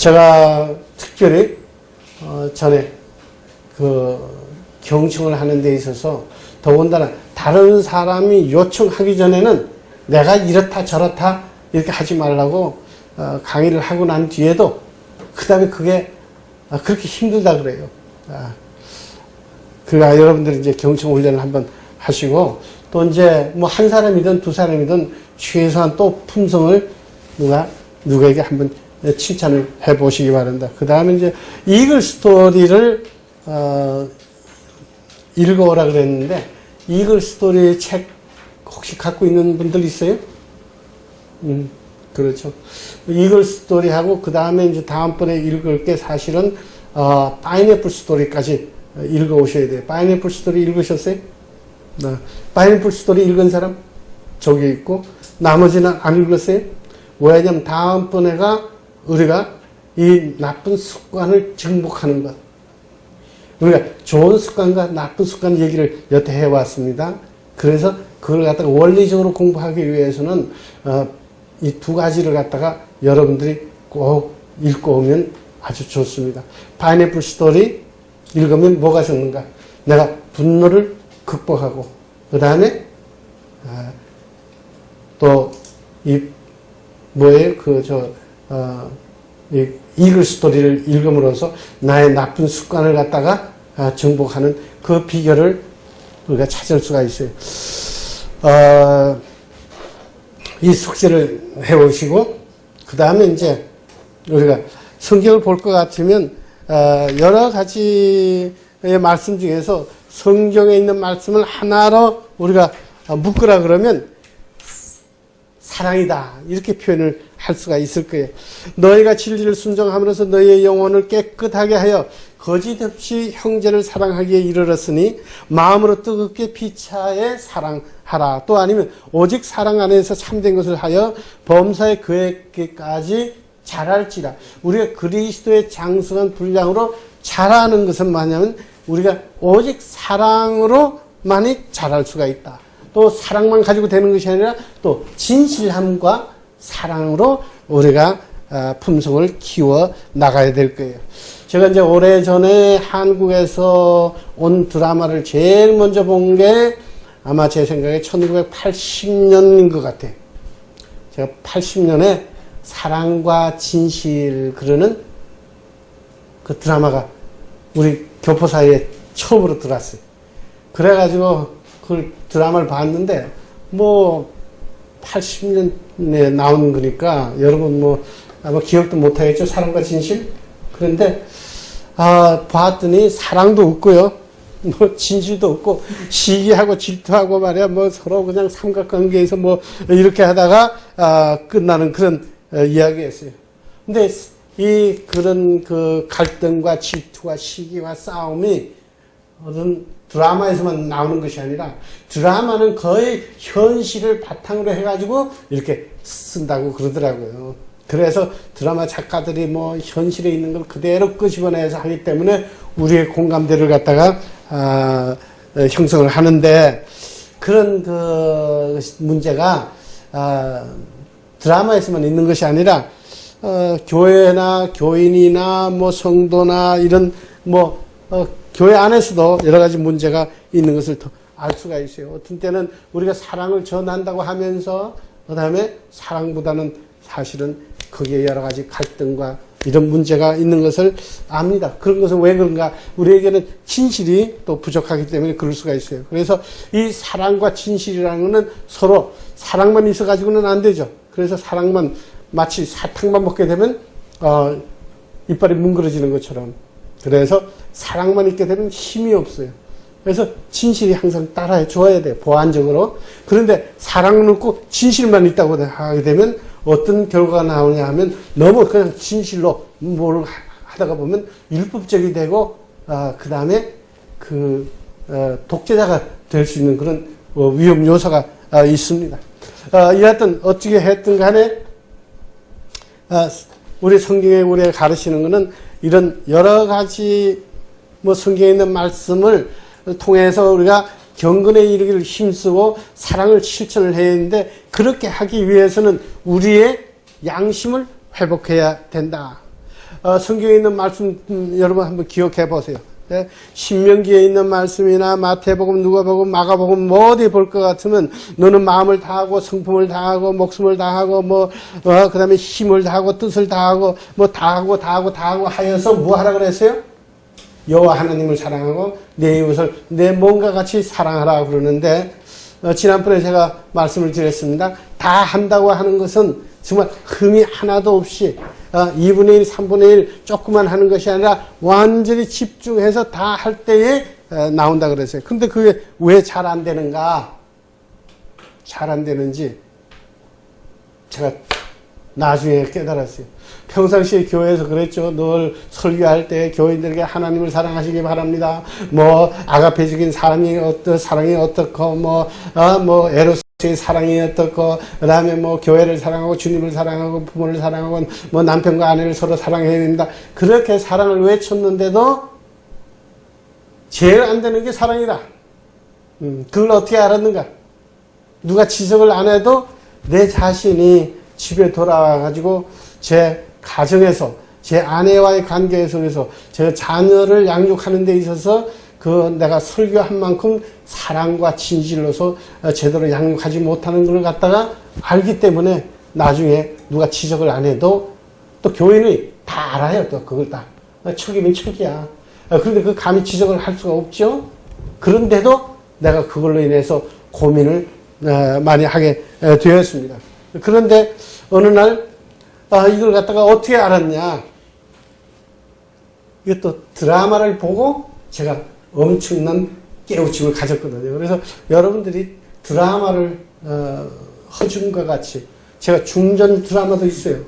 제가 특별히 전에 그 경청을 하는 데 있어서 더군다나 다른 사람이 요청하기 전에는 내가 이렇다 저렇다 이렇게 하지 말라고 강의를 하고 난 뒤에도 그 다음에 그게 그렇게 힘들다 그래요. 그러니까 여러분들이 이제 경청 훈련을 한번 하시고 또 이제 뭐 한 사람이든 두 사람이든 최소한 또 품성을 누구에게 한번 칭찬을 해 보시기 바랍니다. 그 다음에 이제 이글 스토리를 읽어오라 그랬는데 이글 스토리 책 혹시 갖고 있는 분들 있어요? 그렇죠. 이글 스토리하고 그 다음에 이제 다음번에 읽을 게 사실은 파인애플 스토리까지 읽어 오셔야 돼요. 파인애플 스토리 읽으셨어요? 파인애플 스토리 읽은 사람? 저기 있고 나머지는 안 읽었어요? 왜냐면 다음번에가 우리가 이 나쁜 습관을 증복하는 것. 우리가 좋은 습관과 나쁜 습관 얘기를 여태 해왔습니다. 그래서 그걸 갖다가 원리적으로 공부하기 위해서는 이 두 가지를 갖다가 여러분들이 꼭 읽고 오면 아주 좋습니다. 파인애플 스토리 읽으면 뭐가 좋는가? 내가 분노를 극복하고 그 다음에 또 이 뭐예요? 이 이글 스토리를 읽음으로써 나의 나쁜 습관을 갖다가 정복하는 그 비결을 우리가 찾을 수가 있어요. 이 숙제를 해오시고 그 다음에 이제 우리가 성경을 볼 것 같으면 여러 가지의 말씀 중에서 성경에 있는 말씀을 하나로 우리가 묶으라 그러면 사랑이다 이렇게 표현을 할 수가 있을 거예요. 너희가 진리를 순종함으로써 너희의 영혼을 깨끗하게 하여 거짓 없이 형제를 사랑하기에 이르렀으니 마음으로 뜨겁게 피차에 사랑하라. 또 아니면 오직 사랑 안에서 참된 것을 하여 범사에 그에게까지 자랄지라. 우리가 그리스도의 장성한 분량으로 자라는 것은 뭐냐면 우리가 오직 사랑으로만이 자랄 수가 있다. 또 사랑만 가지고 되는 것이 아니라 또 진실함과 사랑으로 우리가 품성을 키워 나가야 될 거예요. 제가 이제 오래전에 한국에서 온 드라마를 제일 먼저 본 게 아마 제 생각에 1980년인 것 같아요. 제가 80년에 사랑과 진실 그러는 그 드라마가 우리 교포사이에 처음으로 들어왔어요. 그래가지고 그 드라마를 봤는데 뭐 80년에 나온 거니까 여러분 뭐 아마 기억도 못하겠죠. 사랑과 진실. 그런데 봤더니 사랑도 없고요. 뭐 진실도 없고 시기하고 질투하고 말이야 뭐 서로 그냥 삼각관계에서 뭐 이렇게 하다가 끝나는 그런 이야기였어요. 근데 이 그런 그 갈등과 질투와 시기와 싸움이 어떤 드라마에서만 나오는 것이 아니라 드라마는 거의 현실을 바탕으로 해가지고 이렇게 쓴다고 그러더라고요. 그래서 드라마 작가들이 뭐 현실에 있는 걸 그대로 끄집어내서 하기 때문에 우리의 공감대를 갖다가 형성을 하는데 그런 그 문제가 드라마에서만 있는 것이 아니라 교회나 교인이나 뭐 성도나 이런 뭐 교회 안에서도 여러 가지 문제가 있는 것을 더 알 수가 있어요. 어떤 때는 우리가 사랑을 전한다고 하면서 그 다음에 사랑보다는 사실은 거기에 여러 가지 갈등과 이런 문제가 있는 것을 압니다. 그런 것은 왜 그런가? 우리에게는 진실이 또 부족하기 때문에 그럴 수가 있어요. 그래서 이 사랑과 진실이라는 것은 서로 사랑만 있어가지고는 안 되죠. 그래서 사랑만 마치 사탕만 먹게 되면 이빨이 뭉그러지는 것처럼 그래서 사랑만 있게 되면 힘이 없어요. 그래서 진실이 항상 따라해 줘야 돼요. 보완적으로. 그런데 사랑은 없고 진실만 있다고 하게 되면 어떤 결과가 나오냐 하면 너무 그냥 진실로 뭘 하다가 보면 율법적이 되고 그 다음에 그 독재자가 될 수 있는 그런 위험 요소가 있습니다. 여하튼 어떻게 했든 간에 우리 성경에 우리가 가르치는 것은 이런 여러 가지 뭐 성경에 있는 말씀을 통해서 우리가 경건에 이르기를 힘쓰고 사랑을 실천을 해야 하는데 그렇게 하기 위해서는 우리의 양심을 회복해야 된다. 성경에 있는 말씀 여러분 한번 기억해 보세요. 예? 신명기에 있는 말씀이나 마태복음, 누가복음, 마가복음 뭐 어디 볼 것 같으면 너는 마음을 다하고 성품을 다하고 목숨을 다하고 그다음에 힘을 다하고 뜻을 다하고 뭐 다하고 하여서 뭐 하라 그랬어요? 여호와 하나님을 사랑하고 내 이웃을 내 몸과 같이 사랑하라 그러는데 지난번에 제가 말씀을 드렸습니다. 다 한다고 하는 것은 정말 흠이 하나도 없이 2분의 1, 3분의 1 조금만 하는 것이 아니라 완전히 집중해서 다 할 때에 나온다 그랬어요. 근데 그게 왜 잘 안 되는가? 잘 안 되는지 제가 나중에 깨달았어요. 평상시에 교회에서 그랬죠. 늘 설교할 때 교인들에게 하나님을 사랑하시기 바랍니다. 아가페적인 사랑이 어떻고, 에로스의 사랑이 어떻고, 그 다음에 교회를 사랑하고, 주님을 사랑하고, 부모를 사랑하고, 남편과 아내를 서로 사랑해야 됩니다. 그렇게 사랑을 외쳤는데도 제일 안 되는 게 사랑이다. 그걸 어떻게 알았는가? 누가 지적을 안 해도 내 자신이 집에 돌아와가지고 제 가정에서 제 아내와의 관계 속에서 제 자녀를 양육하는 데 있어서 내가 설교한 만큼 사랑과 진실로서 제대로 양육하지 못하는 걸 갖다가 알기 때문에 나중에 누가 지적을 안 해도 또 교인이 다 알아요. 또 그걸 다 척이면 척이야. 그런데 그 감히 지적을 할 수가 없죠. 그런데도 내가 그걸로 인해서 고민을 많이 하게 되었습니다. 그런데 어느 날 이걸 갖다가 어떻게 알았냐? 이것도 드라마를 보고 제가 엄청난 깨우침을 가졌거든요. 그래서 여러분들이 드라마를 허준과 같이 제가 중전 드라마도 있어요.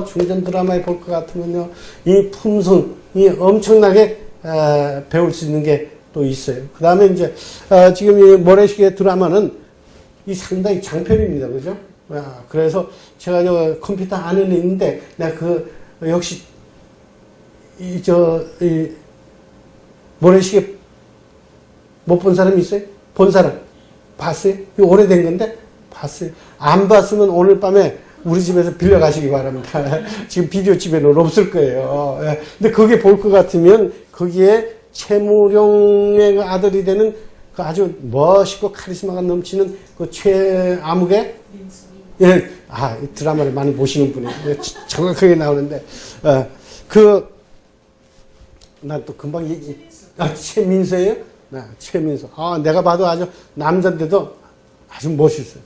중전 드라마에 볼 것 같으면요, 이 품성이 엄청나게 배울 수 있는 게 또 있어요. 그 다음에 이제 지금 이 모래시계 드라마는 이 상당히 장편입니다, 그죠? 그래서 제가 컴퓨터 안에는 있는데 내가 역시 이 모래시계 못 본 사람이 있어요? 본 사람 봤어요? 이거 오래된 건데 봤어요. 안 봤으면 오늘 밤에 우리 집에서 빌려 가시기 바랍니다. 지금 비디오 집에는 없을 거예요. 근데 그게 볼 것 같으면 거기에 최무룡의 그 아들이 되는 그 아주 멋있고 카리스마가 넘치는 그 최아무개, 예, 이 드라마를 많이 보시는 분이에요. 정확하게 나오는데, 난 또 금방 최민수예요? 최민수. 내가 봐도 아주 남자인데도 아주 멋있어요.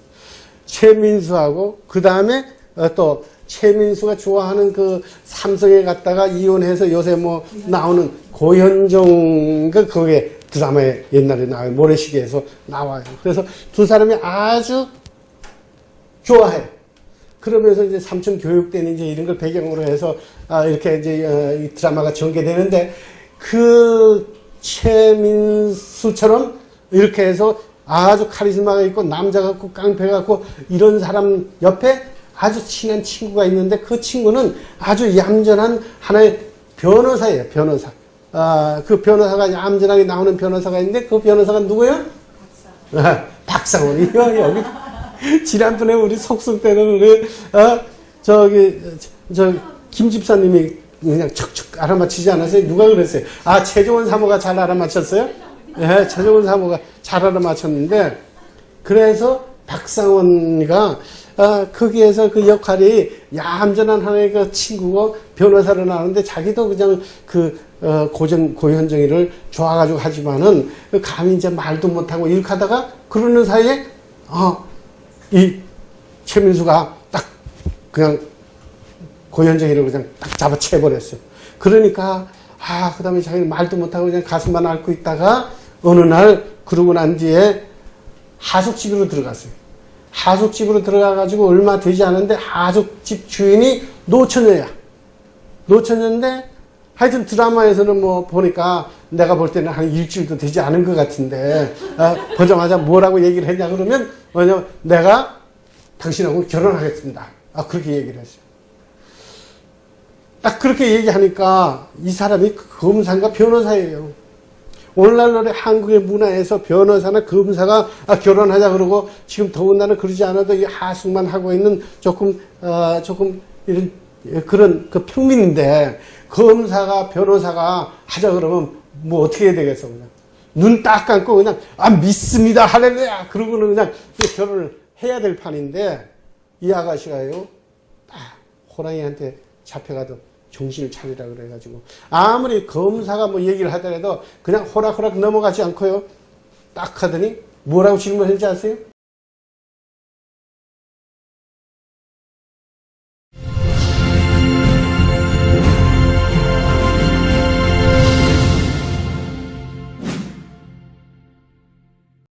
최민수하고, 그 다음에 또 최민수가 좋아하는 그 삼성에 갔다가 이혼해서 요새 나오는 고현정, 그게 드라마에 옛날에 나와요. 모래시계에서 나와요. 그래서 두 사람이 아주 좋아해요. 그러면서 이제 삼촌 교육대는 이제 이런 걸 배경으로 해서 이렇게 이제 이 드라마가 전개되는데 그 최민수처럼 이렇게 해서 아주 카리스마가 있고 남자 같고 깡패 같고 이런 사람 옆에 아주 친한 친구가 있는데 그 친구는 아주 얌전한 하나의 변호사예요. 변호사. 그 변호사가 얌전하게 나오는 변호사가 있는데 그 변호사가 누구예요? 박상원이요. 여기 지난번에 우리 속성 때는 우리 김 집사님이 그냥 척척 알아맞히지 않았어요? 누가 그랬어요? 최종원 사모가 잘 알아맞혔어요? 네, 최종원 사모가 잘 알아맞혔는데 그래서 박상원이가 거기에서 그 역할이 얌전한 하나의 그 친구고 변호사로 나오는데 자기도 그냥 고현정이를 좋아가지고 하지만은 감히 이제 말도 못하고 이렇게 하다가 그러는 사이에 이 최민수가 딱 그냥 고현정이를 그냥 딱 잡아채버렸어요. 그러니까 그 다음에 자기는 말도 못하고 그냥 가슴만 앓고 있다가 어느 날 그러고 난 뒤에 하숙집으로 들어갔어요. 하숙집으로 들어가가지고 얼마 되지 않은데 하숙집 주인이 노처녀야. 노처녀인데 하여튼 드라마에서는 보니까 내가 볼 때는 한 일주일도 되지 않은 것 같은데 보자마자 뭐라고 얘기를 했냐 그러면 내가 당신하고 결혼하겠습니다. 그렇게 얘기를 했어요. 딱 그렇게 얘기하니까 이 사람이 검사인가 변호사예요. 오늘날 한국의 문화에서 변호사나 검사가 결혼하자 그러고 지금 더군다나 그러지 않아도 이 하숙만 하고 있는 조금 이런 그런 그 평민인데 검사가 변호사가 하자 그러면 뭐 어떻게 해야 되겠어 그냥 눈 딱 감고 그냥 믿습니다 할렐루야 그러고는 그냥 결혼을 해야 될 판인데 이 아가씨가요 딱 호랑이한테 잡혀가도 정신을 차리라 그래가지고 아무리 검사가 뭐 얘기를 하더라도 그냥 호락호락 넘어가지 않고요 딱 하더니 뭐라고 질문했는지 아세요?